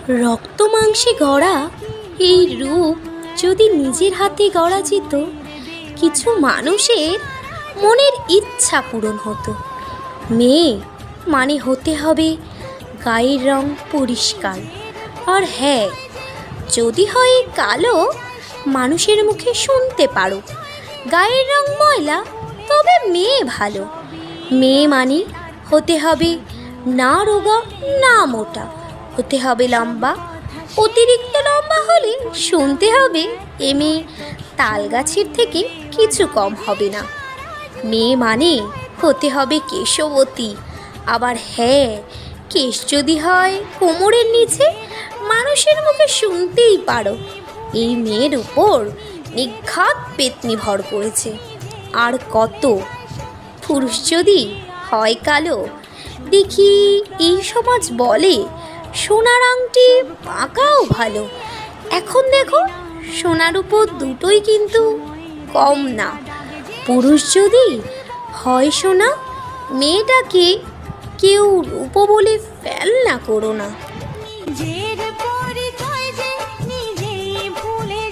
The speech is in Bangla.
রক্ত মাংসে গড়া এই রূপ যদি নিজের হাতে গড়া যেত, কিছু মানুষের মনের ইচ্ছা পূরণ হতো। মেয়ে মানে হতে হবে গায়ের রং পরিষ্কার, আর হ্যাঁ, যদি হয় কালো, মানুষের মুখে শুনতে পারো গায়ের রং ময়লা, তবে মেয়ে ভালো। মেয়ে মানে হতে হবে না রোগা না মোটা, হতে হবে লম্বা, অতিরিক্ত লম্বা হলে শুনতে হবে এ মেয়ে তাল গাছের থেকে কিছু কম হবে না। মেয়ে মানে হতে হবে কেশবতী, আবার হ্যাঁ, কেশ যদি হয় কোমরের নিচে, মানুষের মুখে শুনতেই পারো এই মেয়ের উপর নিঘাত পেতনি ভর করেছে। আর কত, পুরুষ যদি হয় কালো, দেখি এই সমাজ বলে সোনার আংটি পাকাও ভালো। এখন দেখো, সোনার উপর দুটোই কিন্তু কম না। পুরুষ যদি হয় সোনা, মেয়েটাকে কেউ রূপ বলে ফেল না করো না।